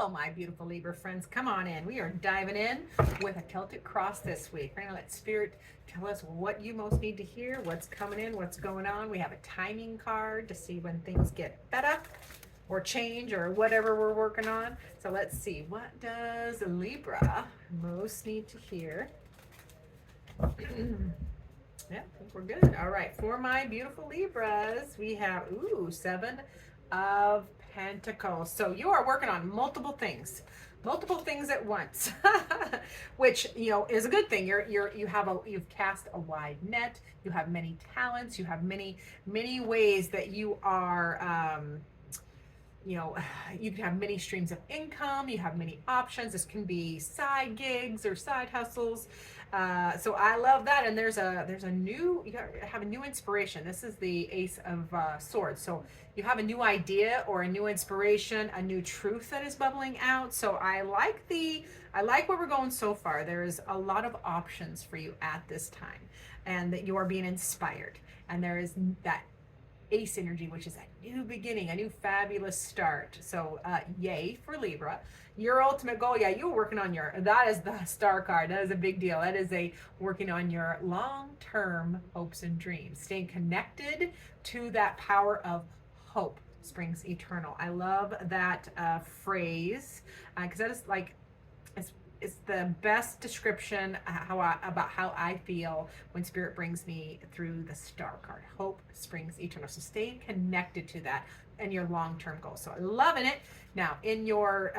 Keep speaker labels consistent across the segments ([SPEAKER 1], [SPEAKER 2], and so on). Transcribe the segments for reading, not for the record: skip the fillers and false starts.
[SPEAKER 1] Well, my beautiful Libra friends, come on in. We are diving in with a Celtic cross this week. We're going to let Spirit tell us what you most need to hear, what's coming in, what's going on. We have a timing card to see when things get better or change or whatever we're working on. So let's see. What does Libra most need to hear? Yeah, I think we're good. All right, for my beautiful Libras, we have, Seven of Pentacles. So you are working on multiple things at once, which, is a good thing. You've cast a wide net. You have many talents. You have many ways that you are, you can have many streams of income. You have many options. This can be side gigs or side hustles. So I love that. And you have a new inspiration. This is the Ace of Swords. So you have a new idea or a new inspiration, a new truth that is bubbling out. So I like where we're going so far. There is a lot of options for you at this time, and that you are being inspired. And there is that Ace energy, which is a new beginning, a new fabulous start. So yay for Libra. Your ultimate goal, you were working on that is the star card. That is a big deal. That is working on your long-term hopes and dreams, staying connected to that power of hope springs eternal. I love that phrase, because that is like, it's the best description about how I feel when Spirit brings me through the star card. Hope springs eternal. So stay connected to that and your long-term goals. So I'm loving it. Now, in your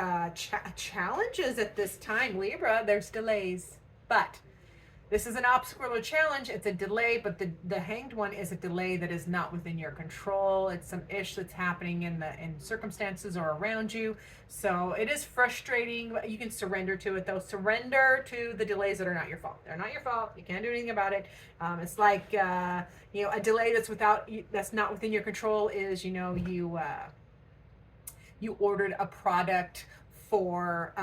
[SPEAKER 1] challenges at this time, Libra, there's delays, but this is an obstacle or challenge. It's a delay, but the Hanged One is a delay that is not within your control. It's some ish that's happening in circumstances or around you. So it is frustrating, but you can surrender to it, though. Surrender to the delays that are not your fault. They're not your fault. You can't do anything about it. It's like a delay that's not within your control is you ordered a product for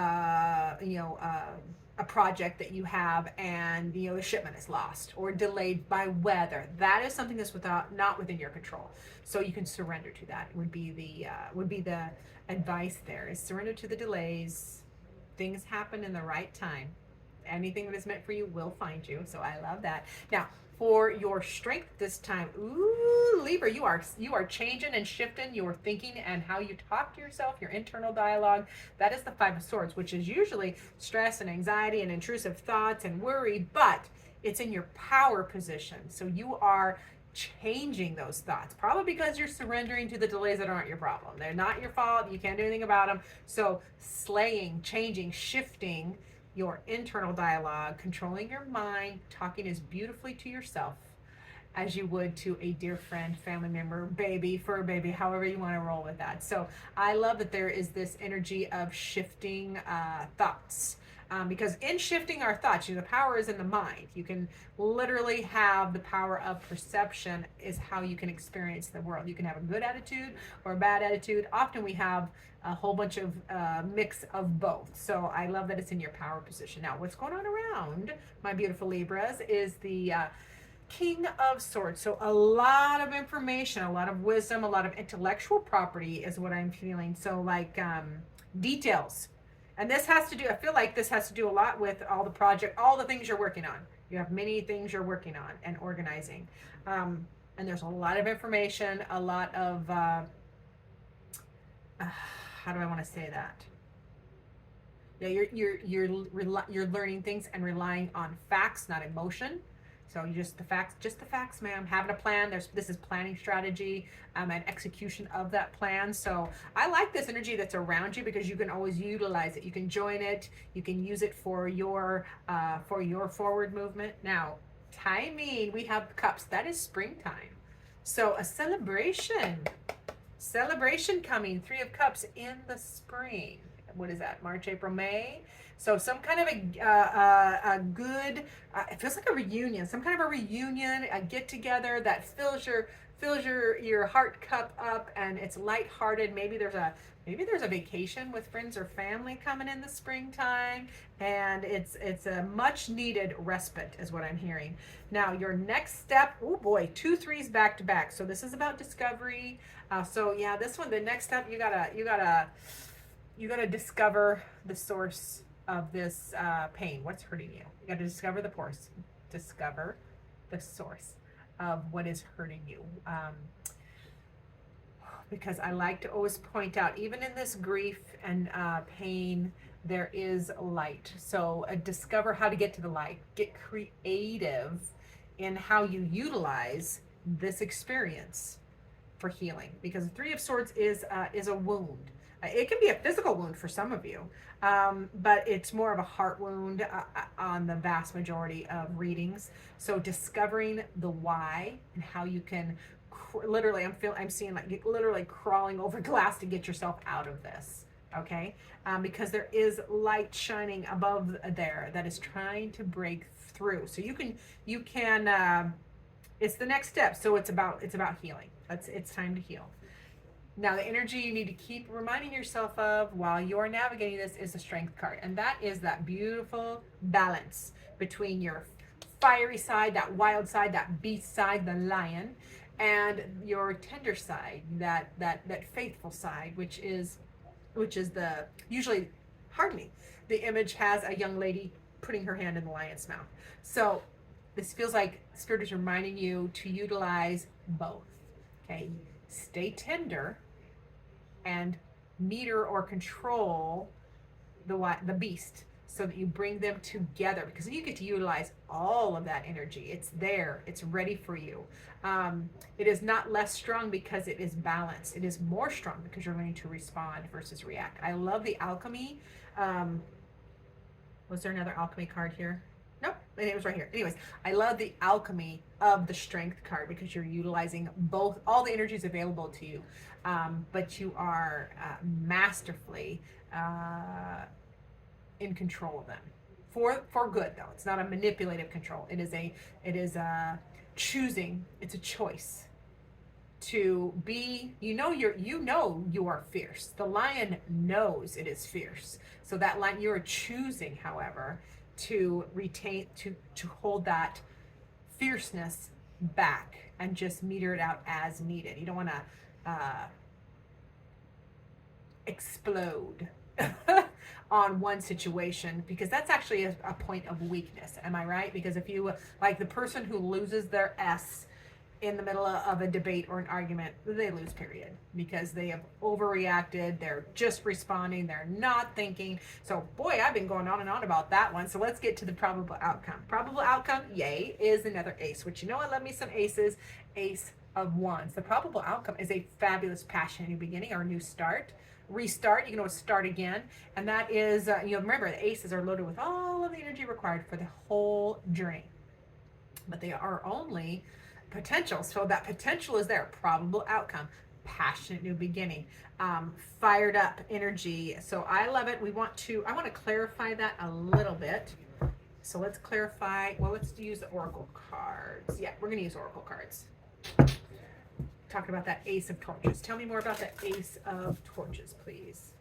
[SPEAKER 1] a project that you have, and the shipment is lost or delayed by weather. That is something that's not within your control. So you can surrender to that. Would be the advice there, is surrender to the delays. Things happen in the right time. Anything that is meant for you will find you. So I love that. Now, for your strength this time, Libra, you are changing and shifting your thinking and how you talk to yourself, your internal dialogue. That is the Five of Swords, which is usually stress and anxiety and intrusive thoughts and worry, but it's in your power position. So you are changing those thoughts, probably because you're surrendering to the delays that aren't your problem. They're not your fault. You can't do anything about them. So slaying, changing, shifting your internal dialogue, controlling your mind, talking as beautifully to yourself as you would to a dear friend, family member, fur baby, however you want to roll with that. So I love that there is this energy of shifting thoughts. Because in shifting our thoughts, the power is in the mind. You can literally have the power of perception is how you can experience the world. You can have a good attitude or a bad attitude. Often we have a whole bunch of mix of both. So I love that it's in your power position. Now, what's going on around my beautiful Libras is the King of Swords. So a lot of information, a lot of wisdom, a lot of intellectual property is what I'm feeling. So like details. And I feel like this has to do a lot with all the things you're working on. You have many things you're working on and organizing. And there's a lot of information, a lot of, how do I want to say that? Yeah, you're learning things and relying on facts, not emotion. So just the facts, ma'am. Having a plan. This is planning strategy and execution of that plan. So I like this energy that's around you because you can always utilize it. You can join it. You can use it for your forward movement. Now, timing. We have cups. That is springtime. So a celebration coming. Three of Cups in the spring. What is that? March, April, May. So some kind of a good, it feels like a reunion, some kind of a reunion, a get together that fills your heart cup up, and it's lighthearted. Maybe there's a vacation with friends or family coming in the springtime, and it's a much needed respite is what I'm hearing. Now your next step, oh boy, 2 3s back to back. So this is about discovery. So yeah, this one, the next step, you gotta you got to discover the source of this pain. What's hurting you? You got to discover discover the source of what is hurting you. Because I like to always point out, even in this grief and pain, there is light. So discover how to get to the light. Get creative in how you utilize this experience for healing. Because the Three of Swords is a wound. It can be a physical wound for some of you, but it's more of a heart wound on the vast majority of readings. So discovering the why and how you can literally, I'm seeing like literally crawling over glass to get yourself out of this. Okay, because there is light shining above there that is trying to break through. So you can it's the next step. So it's about healing. It's time to heal. Now, the energy you need to keep reminding yourself of while you're navigating this is the Strength card. And that is that beautiful balance between your fiery side, that wild side, that beast side, the lion, and your tender side, that faithful side, which is the usually, pardon me, the image has a young lady putting her hand in the lion's mouth. So this feels like Spirit is reminding you to utilize both. Okay, stay tender and meter or control the beast so that you bring them together, because you get to utilize all of that energy. It's there, it's ready for you. It is not less strong because it is balanced. It is more strong because you're going to respond versus react. I love the alchemy. Was there another alchemy card here? Nope, it was right here. Anyways, I love the alchemy of the Strength card because you're utilizing both, all the energies available to you, but you are masterfully in control of them for good. Though it's not a manipulative control. It is a choosing. It's a choice to be. You are fierce. The lion knows it is fierce. So that lion, you are choosing, however, to retain, to hold that fierceness back and just meter it out as needed. You don't want to explode on one situation, because that's actually a point of weakness. Am I right? Because if you, like the person who loses their S in the middle of a debate or an argument, they lose, period, because they have overreacted. They're just responding. They're not thinking. So boy, I've been going on and on about that one. So let's get to the probable outcome. Probable outcome, yay, is another ace, which, you know, I love me some aces. Ace of Wands. The probable outcome is a fabulous passion, new beginning or a new start. Restart, you can always start again. And that is, remember, the aces are loaded with all of the energy required for the whole journey, but they are only potential. So that potential is there. Probable outcome, passionate new beginning, fired up energy. So I love it. I want to clarify that a little bit. So let's clarify. Well, let's use the Oracle cards. Yeah, we're going to use Oracle cards. Talking about that Ace of Torches. Tell me more about the Ace of Torches, please.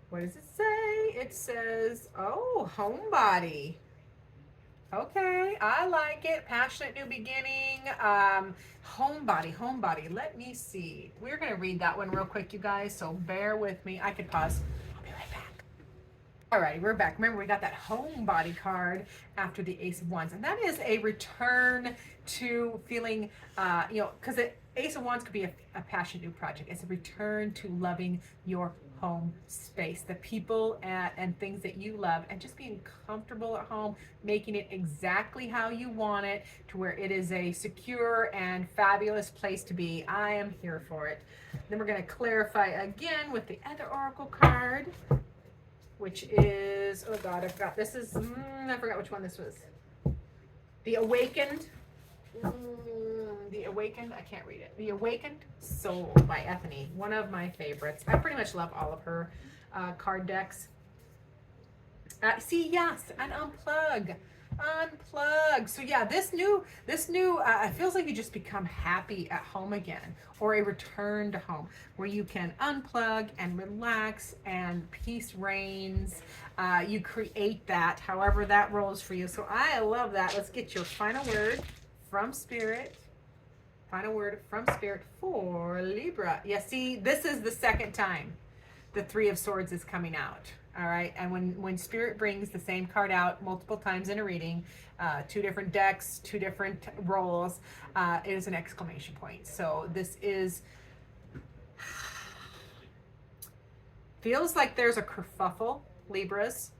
[SPEAKER 1] What does it say? It says, oh, homebody. Okay, I like it. Passionate new beginning. Homebody. Let me see. We're going to read that one real quick, you guys, so bear with me. I could pause. I'll be right back. All right, we're back. Remember, we got that homebody card after the Ace of Wands, and that is a return to feeling, because the Ace of Wands could be a passionate new project. It's a return to loving your home space, the people and things that you love, and just being comfortable at home, making it exactly how you want it, to where it is a secure and fabulous place to be. I am here for it. Then we're going to clarify again with the other Oracle card, which is, oh God, I forgot. This is, I forgot which one this was. The Awakened. The Awakened, I can't read it. The Awakened Soul by Ethany, one of my favorites. I pretty much love all of her card decks. Yes, and unplug. So yeah, this new it feels like you just become happy at home again, or a return to home where you can unplug and relax and peace reigns. You create that however that rolls for you. So I love that. Let's get your final word from Spirit. Final word from Spirit for Libra. Yeah, see, this is the second time. the Three of Swords is coming out. All right. And when Spirit brings the same card out multiple times in a reading, two different decks, two different roles, it is an exclamation point. So this is, feels like there's a kerfuffle, Libras,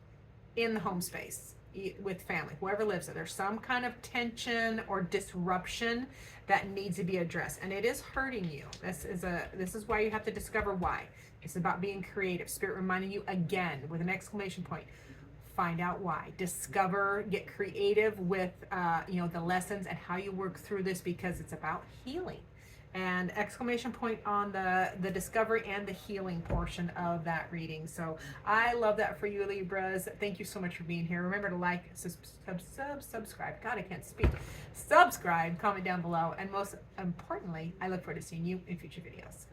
[SPEAKER 1] in the home space with family, whoever lives there. There's some kind of tension or disruption that needs to be addressed, and it is hurting you. This is why you have to discover why. It's about being creative. Spirit reminding you again with an exclamation point. Find out why. Discover, get creative with the lessons and how you work through this, because it's about healing. And exclamation point on the discovery and the healing portion of that reading. So I love that for you, Libras. Thank you so much for being here. Remember to like, subscribe. God, I can't speak. Subscribe, comment down below, and most importantly, I look forward to seeing you in future videos.